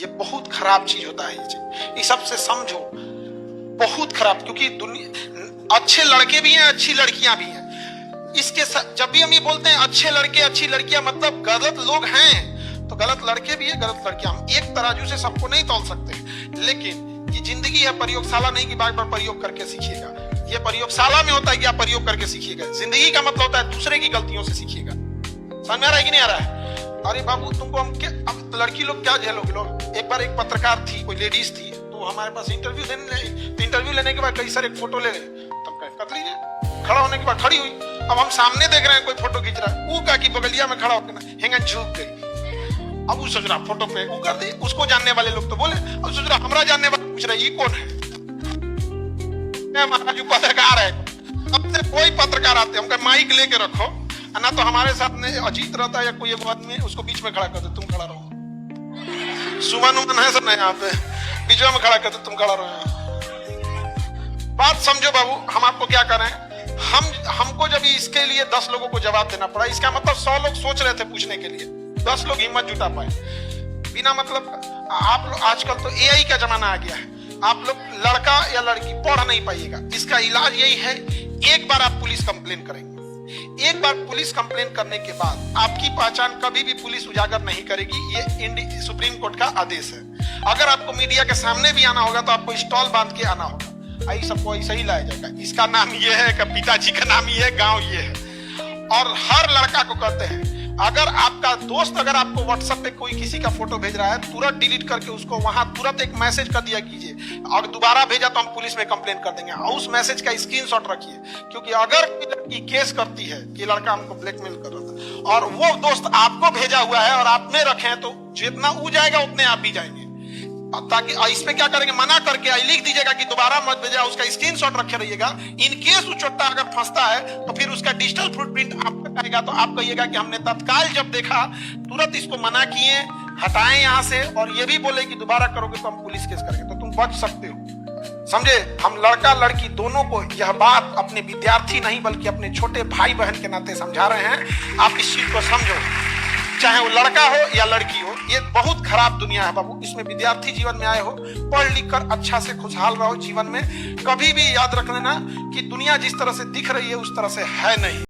ये बहुत खराब चीज होता है। ये चीज इस सबसे समझो, बहुत खराब, क्योंकि दुनिया अच्छे लड़के भी हैं, अच्छी लड़कियां भी हैं। इसके जब भी हम ये बोलते हैं अच्छे लड़के अच्छी लड़कियां, मतलब गलत लोग हैं तो गलत लड़के भी है, गलत लड़कियां। हम एक तराजू से सबको नहीं तौल सकते, लेकिन ये जिंदगी है, प्रयोगशाला नहीं कि बार बार प्रयोग करके सीखिएगा। ये प्रयोगशाला में होता है कि आप प्रयोग करके सीखिएगा। जिंदगी का मतलब होता है दूसरे की गलतियों से सीखिएगा। समझ में आ रहा है कि नहीं आ रहा है? अरे बाबू तुमको हम अब लड़की लोग क्या झेलोगे लोग। एक बार एक पत्रकार थी, कोई लेडीज थी, तो हमारे पास इंटरव्यू लेने के बाद कई सारे फोटो ले रहे, तब कर लीजिए। खड़ा होने के बाद खड़ी हुई, अब हम सामने देख रहे हैं कोई फोटो खींच रहा है, वो का की बगलिया में खड़ा होकर हेंगा झुक गई। अब वो सोच रहा फोटो पे वो कर दी, उसको जानने वाले लोग तो बोले, अब सोच रहा हमरा जानने वाले पूछ रहा ये कौन है। हमारा जो पत्रकार है, अब से कोई पत्रकार आते हमको माइक लेके रखो, ना तो हमारे साथ में अजीत रहता है या कोई एक आदमी उसको बीच में खड़ा कर दे, तुम खड़ा रहो। सुमन उमन है सब नहीं यहाँ पे, बीच में खड़ा कर दे, तुम खड़ा रहो। बात समझो बाबू, हम आपको क्या करें, हमको जब इसके लिए 10 लोगों को जवाब देना पड़ा, इसका मतलब 100 लोग सोच रहे थे पूछने के लिए, 10 लोग हिम्मत जुटा पाए बिना मतलब। आप लोग आजकल तो एआई का जमाना आ गया है, आप लोग लड़का या लड़की पढ़ नहीं पाइएगा। इसका इलाज यही है, एक बार आप पुलिस कंप्लेन करेंगे, एक बार पुलिस कंप्लेन करने के बाद आपकी पहचान कभी भी पुलिस उजागर नहीं करेगी। ये सुप्रीम कोर्ट का आदेश है। अगर आपको मीडिया के सामने भी आना होगा तो आपको स्टॉल बांध के आना होगा, आई सबको ऐसा ही लाया जाएगा। इसका नाम ये है कि पिताजी का नाम ये है, गांव ये है। और हर लड़का को कहते हैं, अगर आपका दोस्त अगर आपको व्हाट्सएप पे कोई किसी का फोटो भेज रहा है, तुरंत डिलीट करके उसको वहां तुरंत एक मैसेज कर दिया कीजिए। और दोबारा भेजा तो हम पुलिस में कंप्लेन कर देंगे, और उस मैसेज का स्क्रीनशॉट रखिए, क्योंकि अगर लड़की केस करती है कि लड़का हमको ब्लैकमेल कर रहा था और वो दोस्त आपको भेजा हुआ है और आप में रखे, तो जितना वो जाएगा उतने आप भी जाएंगे। ताकि इस पे क्या करेंगे, मना करके लिख दीजिएगा कि दोबारा मत भेजा, उसका स्क्रीनशॉट रखे रहिएगा। इन केस वो चोट्टा अगर फंसता है तो फिर उसका डिजिटल फुटप्रिंट आपको आएगा, तो आप कहिएगा कि हमने तत्काल जब देखा तुरंत इसको मना किए, हटाएं यहाँ से, और ये भी बोले कि दोबारा करोगे तो हम पुलिस केस करेंगे, तो तुम बच सकते हो। समझे? हम लड़का लड़की दोनों को यह बात अपने विद्यार्थी नहीं बल्कि अपने छोटे भाई बहन के नाते समझा रहे हैं। आप इस चीज को समझो, चाहे वो लड़का हो या लड़की हो, ये बहुत खराब दुनिया है बाबू। इसमें विद्यार्थी जीवन में आए हो, पढ़ लिख कर अच्छा से खुशहाल रहो जीवन में। कभी भी याद रख लेना कि दुनिया जिस तरह से दिख रही है उस तरह से है नहीं।